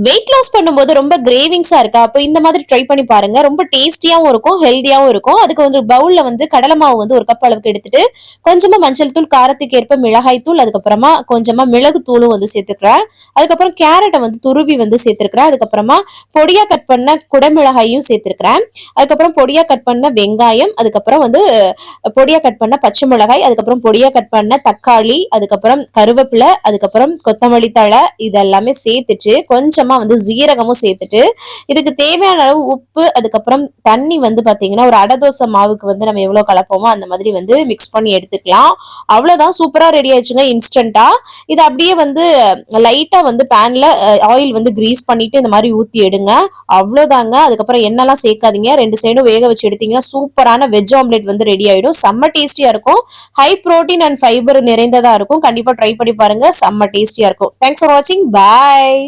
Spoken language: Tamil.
வெயிட் லாஸ் பண்ணும்போது ரொம்ப கிரேவிங்ஸா இருக்கா? அப்ப இந்த மாதிரி ட்ரை பண்ணி பாருங்க. ரொம்ப டேஸ்டியாவும் இருக்கும், ஹெல்தியாவும் இருக்கும். அதுக்கு வந்து பவுல்ல வந்து கடலை மாவு வந்து 1 கப் அளவுக்கு எடுத்துட்டு, கொஞ்சமா மஞ்சள் தூள், காரத்துக்கு ஏற்ப மிளகாய் தூள், அதுக்கப்புறமா கொஞ்சமா மிளகு தூளும் வந்து சேர்த்துக்கிறேன். அதுக்கப்புறம் கேரட்ட வந்து துருவி வந்து சேர்த்திருக்கிறேன். அதுக்கப்புறமா பொடியா கட் பண்ண குடமிளகாயும் சேர்த்திருக்கிறேன். அதுக்கப்புறம் பொடியா கட் பண்ண வெங்காயம், அதுக்கப்புறம் வந்து பொடியா கட் பண்ண பச்சை மிளகாய், அதுக்கப்புறம் பொடியா கட் பண்ண தக்காளி, அதுக்கப்புறம் கருவேப்பிலை, அதுக்கப்புறம் கொத்தமல்லி தழை இதெல்லாமே சேர்த்துட்டு கொஞ்சமா வந்து ஜீரகமும் சேர்த்துட்டு இதுக்கு தேவையான அளவு உப்பு அதுக்கப்புறம் தண்ணி வந்து பாத்தீங்கன்னா ஒரு அடை தோசை மாவுக்கு வந்து நம்ம எவ்வளவு கலப்போமோ அந்த மாதிரி வந்து மிக்ஸ் பண்ணி எடுத்துக்கலாம். அவ்வளவுதான், சூப்பரா ரெடி ஆயிடுச்சுங்க இன்ஸ்டன்டா. இது அப்படியே வந்து லைட்டா வந்து பேன்ல ஆயில் வந்து கிரீஸ் பண்ணிட்டு இந்த மாதிரி ஊத்தி எடுங்க. அவ்வளவுதாங்க. அதுக்கப்புறம் எண்ணெய்லாம் சேர்க்காதீங்க. 2 சைடும் வேக வச்சு எடுத்தீங்கன்னா சூப்பரான வெஜ் ஆம்லெட் வந்து ரெடி ஆயிடும். செம்ம டேஸ்டியா இருக்கும். ஹை புரோட்டீன் அண்ட் ஃபைபர் நிறைந்ததா இருக்கும். கண்டிப்பா ட்ரை பண்ணி பாருங்க. செம்ம டேஸ்டியா இருக்கும். தேங்க்ஸ் ஃபார் வாட்சிங். பாய்.